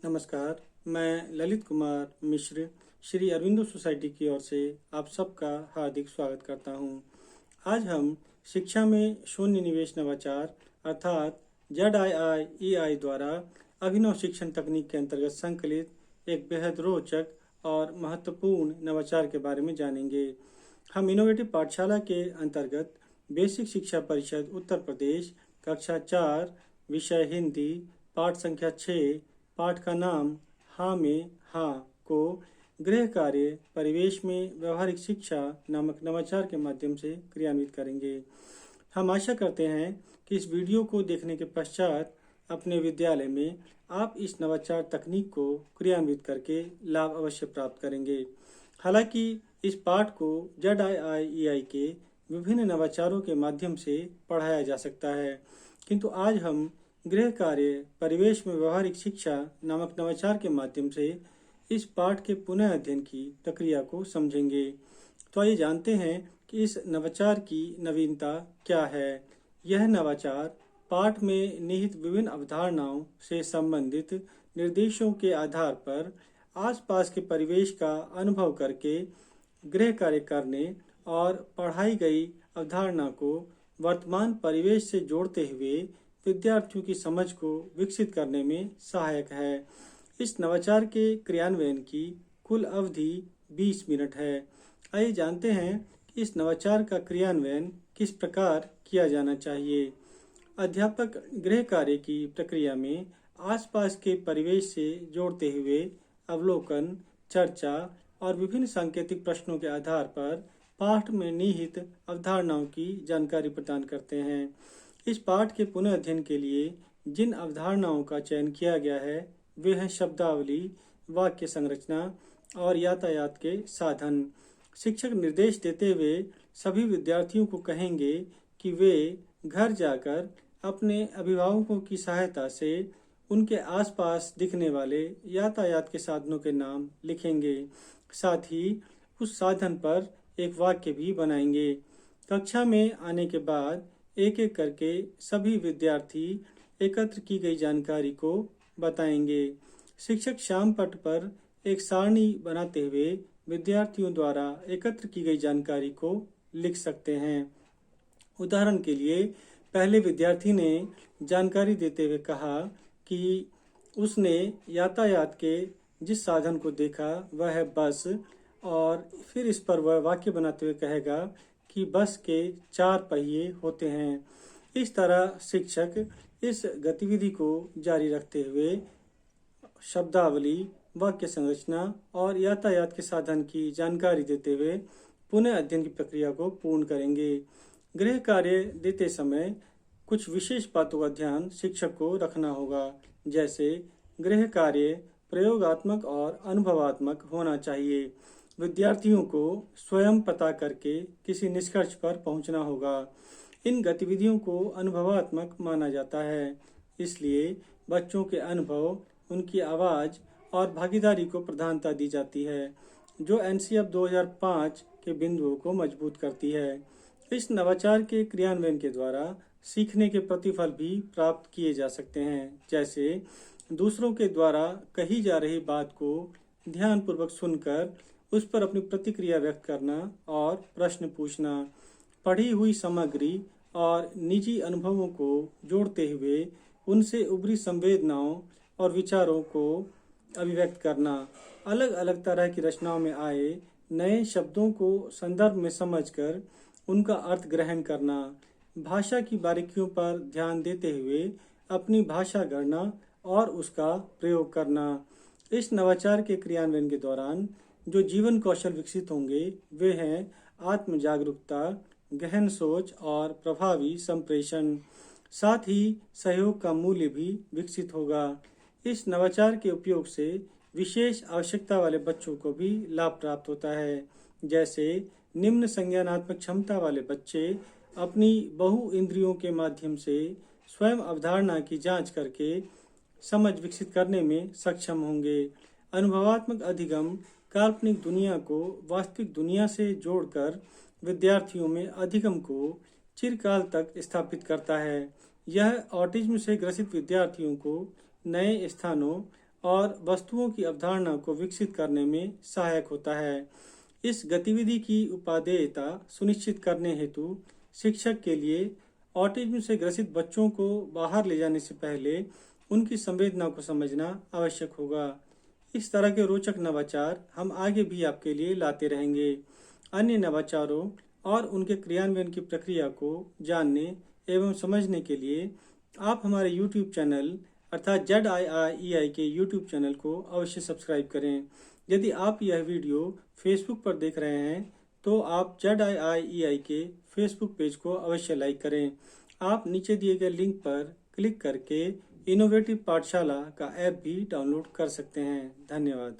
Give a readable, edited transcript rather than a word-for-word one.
नमस्कार। मैं ललित कुमार मिश्र श्री अरविंदो सोसाइटी की ओर से आप सबका हार्दिक स्वागत करता हूं। आज हम शिक्षा में शून्य निवेश नवाचार अर्थात ZIIEI द्वारा अभिनव शिक्षण तकनीक के अंतर्गत संकलित एक बेहद रोचक और महत्वपूर्ण नवाचार के बारे में जानेंगे। हम इनोवेटिव पाठशाला के अंतर्गत बेसिक शिक्षा परिषद उत्तर प्रदेश कक्षा 4 विषय हिंदी पाठ संख्या 6 पाठ का नाम हाँ में हाँ को गृह कार्य परिवेश में व्यवहारिक शिक्षा नामक नवाचार के माध्यम से क्रियान्वित करेंगे। हम आशा करते हैं कि इस वीडियो को देखने के पश्चात अपने विद्यालय में आप इस नवाचार तकनीक को क्रियान्वित करके लाभ अवश्य प्राप्त करेंगे। हालांकि इस पाठ को ZIIEI के विभिन्न नवाचारों के माध्यम से पढ़ाया जा सकता है, किंतु आज हम गृह कार्य परिवेश में व्यवहारिक शिक्षा नामक नवाचार के माध्यम से इस पाठ के पुनः अध्ययन की प्रक्रिया को समझेंगे। तो आइए जानते हैं कि इस नवाचार की नवीनता क्या है। यह नवाचार पाठ में निहित विभिन्न अवधारणाओं से संबंधित निर्देशों के आधार पर आसपास के परिवेश का अनुभव करके गृह कार्य करने और पढ़ाई गई अवधारणा को वर्तमान परिवेश से जोड़ते हुए विद्यार्थियों की समझ को विकसित करने में सहायक है। इस नवाचार के क्रियान्वयन की कुल अवधि 20 मिनट है। आइए जानते हैं कि इस नवाचार का क्रियान्वयन किस प्रकार किया जाना चाहिए। अध्यापक गृह कार्य की प्रक्रिया में आसपास के परिवेश से जोड़ते हुए अवलोकन, चर्चा और विभिन्न सांकेतिक प्रश्नों के आधार पर पाठ में निहित अवधारणाओं की जानकारी प्रदान करते हैं। इस पाठ के पुनः अध्ययन के लिए जिन अवधारणाओं का चयन किया गया है वे हैं शब्दावली, वाक्य संरचना और यातायात के साधन। शिक्षक निर्देश देते हुए सभी विद्यार्थियों को कहेंगे कि वे घर जाकर अपने अभिभावकों की सहायता से उनके आसपास दिखने वाले यातायात के साधनों के नाम लिखेंगे। साथ ही उस साधन पर एक वाक्य भी बनाएंगे। कक्षा में आने के बाद एक एक करके सभी विद्यार्थी एकत्र की गई जानकारी को बताएंगे। शिक्षक श्याम पट पर एक सारणी बनाते हुए विद्यार्थियों द्वारा एकत्र की गई जानकारी को लिख सकते हैं। उदाहरण के लिए पहले विद्यार्थी ने जानकारी देते हुए कहा कि उसने यातायात के जिस साधन को देखा वह है बस, और फिर इस पर वह वाक्य बनाते हुए कहेगा कि बस के 4 पहिए होते हैं। इस तरह शिक्षक इस गतिविधि को जारी रखते हुए शब्दावली, वाक्य संरचना और यातायात के साधन की जानकारी देते हुए पुनः अध्ययन की प्रक्रिया को पूर्ण करेंगे। गृह कार्य देते समय कुछ विशेष बातों का ध्यान शिक्षक को रखना होगा, जैसे गृह कार्य प्रयोगात्मक और अनुभवात्मक होना चाहिए। विद्यार्थियों को स्वयं पता करके किसी निष्कर्ष पर पहुंचना होगा। इन गतिविधियों को अनुभवात्मक माना जाता है, इसलिए बच्चों के अनुभव, उनकी आवाज और भागीदारी को प्रधानता दी जाती है, जो NCF 2005 के बिंदुओं को मजबूत करती है। इस नवाचार के क्रियान्वयन के द्वारा सीखने के प्रतिफल भी प्राप्त किए जा सकते हैं, जैसे दूसरों के द्वारा कही जा रही बात को ध्यानपूर्वक सुनकर उस पर अपनी प्रतिक्रिया व्यक्त करना और प्रश्न पूछना, पढ़ी हुई सामग्री और निजी अनुभवों को जोड़ते हुए उनसे उभरी संवेदनाओं और विचारों को अभिव्यक्त करना, अलग अलग तरह की रचनाओं में आए नए शब्दों को संदर्भ में समझकर उनका अर्थ ग्रहण करना, भाषा की बारीकियों पर ध्यान देते हुए अपनी भाषा गढ़ना और उसका प्रयोग करना। इस नवाचार के क्रियान्वयन के दौरान जो जीवन कौशल विकसित होंगे वे हैं आत्म जागरूकता, गहन सोच और प्रभावी संप्रेषण। साथ ही सहयोग का मूल्य भी विकसित होगा। इस नवाचार के उपयोग से विशेष आवश्यकता वाले बच्चों को भी लाभ प्राप्त होता है, जैसे निम्न संज्ञानात्मक क्षमता वाले बच्चे अपनी बहु इंद्रियों के माध्यम से स्वयं अवधारणा की जांच करके समझ विकसित करने में सक्षम होंगे। अनुभवात्मक अधिगम काल्पनिक दुनिया को वास्तविक दुनिया से जोड़कर विद्यार्थियों में अधिगम को चिरकाल तक स्थापित करता है। यह ऑटिज्म से ग्रसित विद्यार्थियों को नए स्थानों और वस्तुओं की अवधारणा को विकसित करने में सहायक होता है। इस गतिविधि की उपादेयता सुनिश्चित करने हेतु शिक्षक के लिए ऑटिज्म से ग्रसित बच्चों को बाहर ले जाने से पहले उनकी संवेदना को समझना आवश्यक होगा। इस तरह के रोचक नवाचार हम आगे भी आपके लिए लाते रहेंगे। अन्य नवाचारों और उनके क्रियान्वयन की प्रक्रिया को जानने एवं समझने के लिए आप हमारे YouTube चैनल अर्थात ZIIEI के YouTube चैनल को अवश्य सब्सक्राइब करें। यदि आप यह वीडियो फेसबुक पर देख रहे हैं तो आप ZIIEI के फेसबुक पेज को अवश्य लाइक करें। आप नीचे दिए गए लिंक पर क्लिक करके इनोवेटिव पाठशाला का ऐप भी डाउनलोड कर सकते हैं। धन्यवाद।